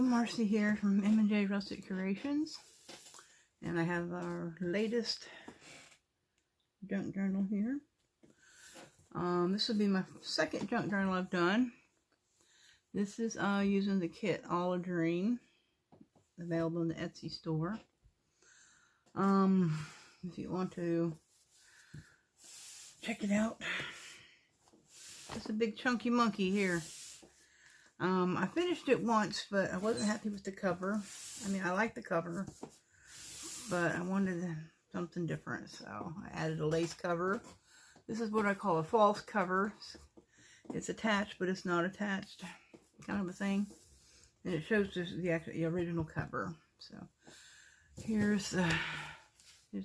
Marcy here from M&J Rustic Creations, and I have our latest junk journal here. This will be my second junk journal I've done. This is using the kit All a Dream, available in the Etsy store. If you want to check it out, it's a big chunky monkey here. I finished it once, but I wasn't happy with the cover. I mean, I like the cover, but I wanted something different, so I added a lace cover. This is what I call a false cover. It's attached, but it's not attached, kind of a thing. And it shows the original cover. So here's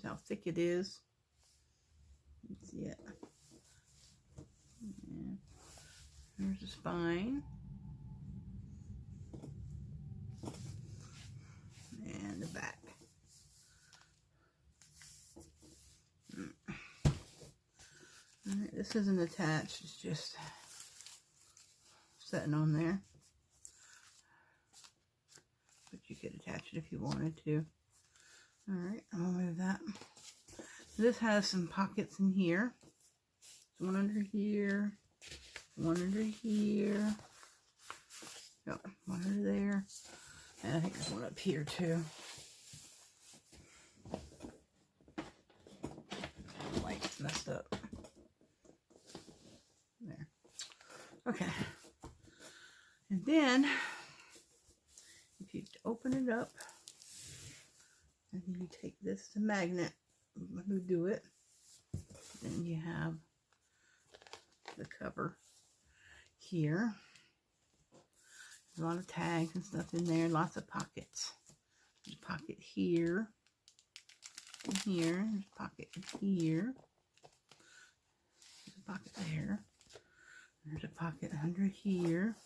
how thick it is. You can see it. Yeah. There's the spine. And the back. Alright, this isn't attached, it's just sitting on there. But you could attach it if you wanted to. Alright, I'm gonna move that. This has some pockets in here. There's one under here, one under here. Yep, one under there. And I think there's one up here too. The light's messed up. There. Okay. And then, if you open it up, and then you take this to magnet, who do it, then you have the cover here. There's a lot of tags and stuff in there, lots of pockets. There's a pocket here, and here, there's a pocket here, there's a pocket there, there's a pocket under here,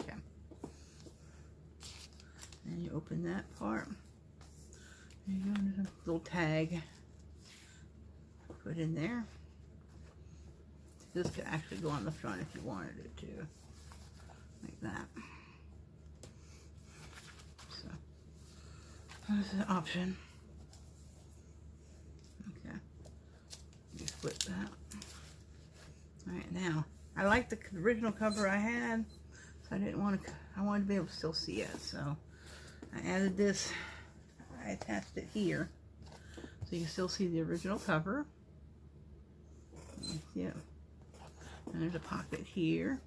okay. And you open that part, there you go, there's a little tag, put in there. This could actually go on the front if you wanted it to, like that. So, that's an option. Okay, you flip that. Alright, now, I like the original cover I had, so I didn't want to, I wanted to be able to still see it, so I added this, I attached it here, so you can still see the original cover. Yeah. And there's a pocket here.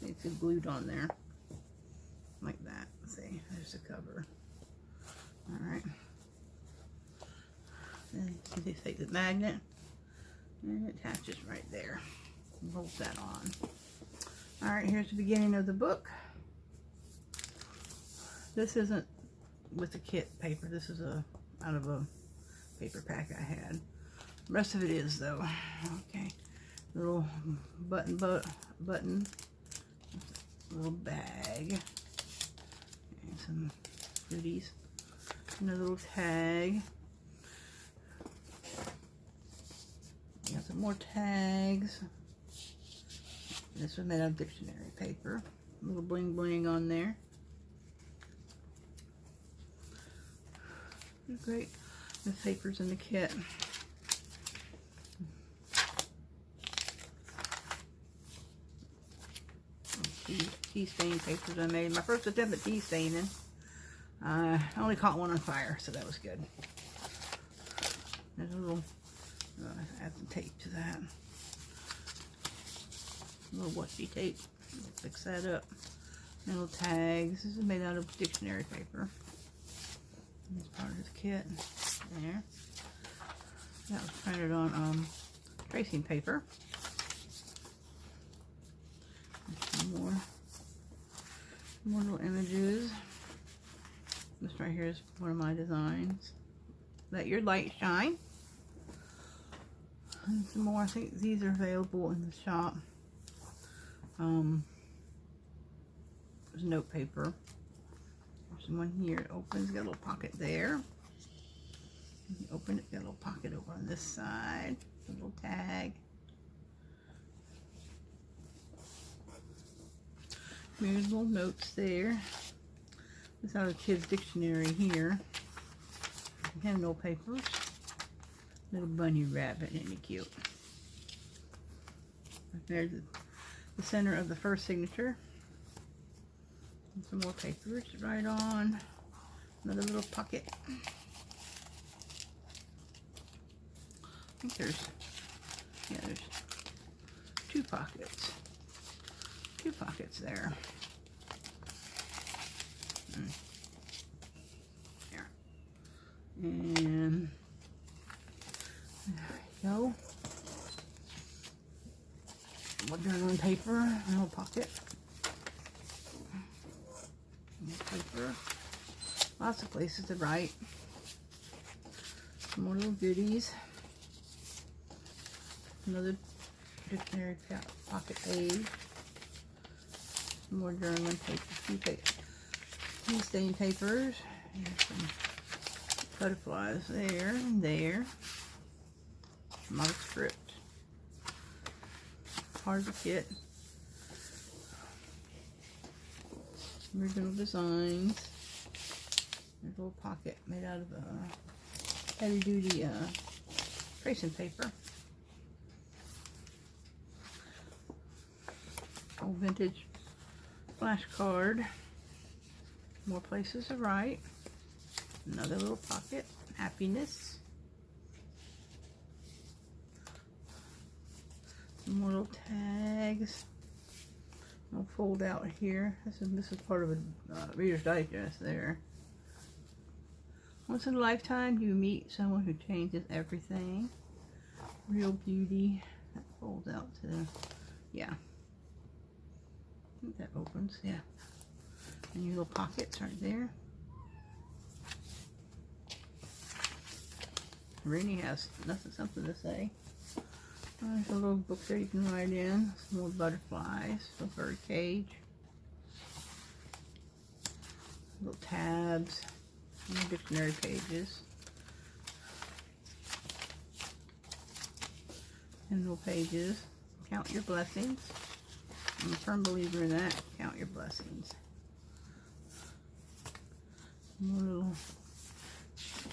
It's glued on there. Like that. See, there's the cover. Alright. Then you can take the magnet and it attaches right there. And bolt that on. Alright, here's the beginning of the book. This isn't with the kit paper. This is out of a paper pack I had. The rest of it is though. Okay. Little button, little bag, and some goodies, and a little tag. Got some more tags. This was made out of dictionary paper. A little bling bling on there. Great. The papers in the kit. Tea stain papers I made. My first attempt at tea staining. I only caught one on fire, so that was good. There's a little, add some tape to that. A little washi tape. Fix that up. And little tags. This is made out of dictionary paper. This part of the kit. There. That was printed on tracing paper. More little images. This right here is one of my designs. Let your light shine. And some more. I think these are available in the shop. There's note paper. There's one here. It opens. Got a little pocket there. You open it. Got a little pocket over on this side. A little tag. There's little notes there. This is out of Kids Dictionary here. Handle papers. Little bunny rabbit, isn't he cute? There's the center of the first signature. And some more papers to write on. Another little pocket. I think there's two pockets. Two pockets there. There. And there we go. More journaling paper, a little pocket. More paper. Lots of places to write. Some more little goodies. Another dictionary pocket page. Some more journaling paper. Tea stain papers. Here's some butterflies there and there. A lot of script. Hard to get. Original designs. There's a little pocket made out of heavy duty tracing paper. Old vintage flashcard. More places to write. Another little pocket. Happiness. Some more little tags. I'll fold out here. This is part of a Reader's Digest there. Once in a lifetime, you meet someone who changes everything. Real beauty. That folds out to, yeah. I think that opens, yeah. And your little pockets right there. Rainy has something to say. There's a little book there you can write in. Some more butterflies, a bird cage. Little tabs. More dictionary pages. And little pages. Count your blessings. I'm a firm believer in that. Count your blessings. More little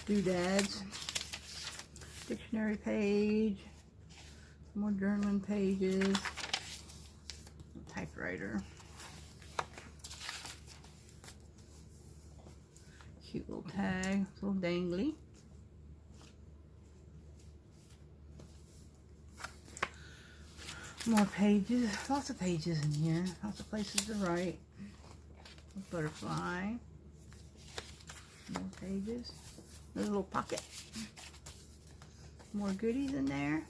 doodads. Dictionary page. More journaling pages. Typewriter. Cute little tag. It's a little dangly. More pages. Lots of pages in here. Lots of places to write. A butterfly. More pages. There's a little pocket. More goodies in there.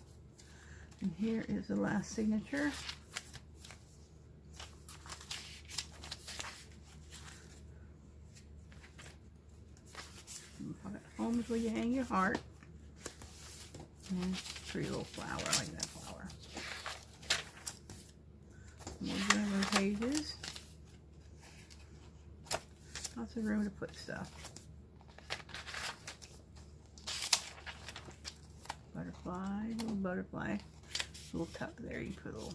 And here is the last signature. Home is where you hang your heart. And pretty little flower. I like that flower. More journaling pages. Lots of room to put stuff. Butterfly, little butterfly. Little tuck there. You put a little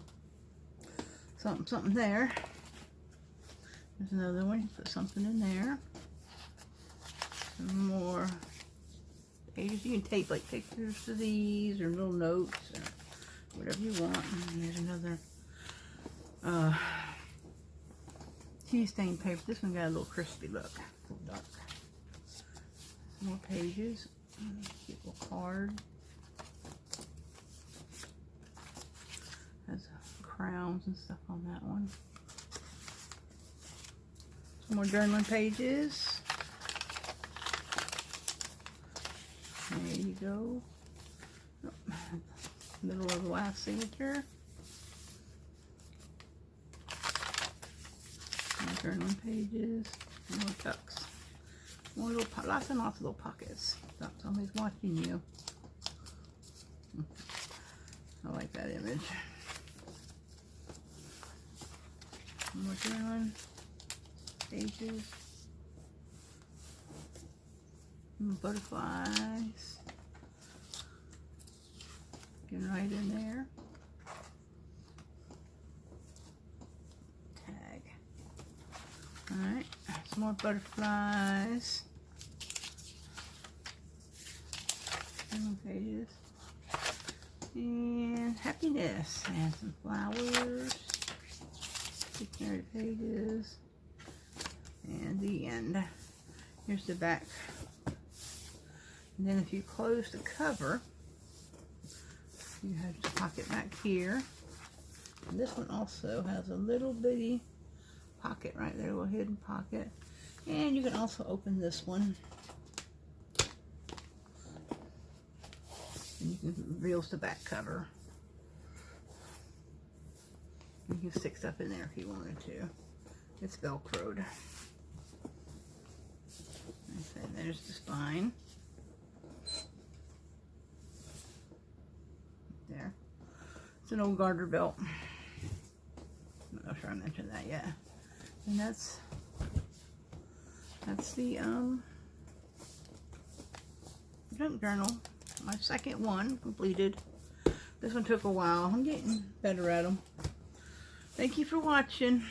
something there. There's another one. You put something in there. Some more pages. You can tape like pictures to these or little notes or whatever you want. And there's another tea stain paper. This one got a little crispy look. A little dark. Some more pages. Cute little card. Has crowns and stuff on that one. Some more journaling pages. There you go. Middle of the last signature. More journaling pages. More tucks. More little lots and lots of little pockets. Somebody's watching you. I like that image. More journaling pages. Butterflies. Get right in there. Tag. more butterflies. More pages. And happiness. And some flowers. Dictionary pages. And the end. Here's the back. And then if you close the cover, you have the pocket back here. And this one also has a little bitty pocket right there, a little hidden pocket. And you can also open this one. And you can reveal the back cover. You can stick stuff in there if you wanted to. It's Velcroed. And there's the spine. There. It's an old Garter Belt. I'm not sure I mentioned that yet. And that's the junk journal. My second one completed. This one took a while. I'm getting better at them. Thank you for watching.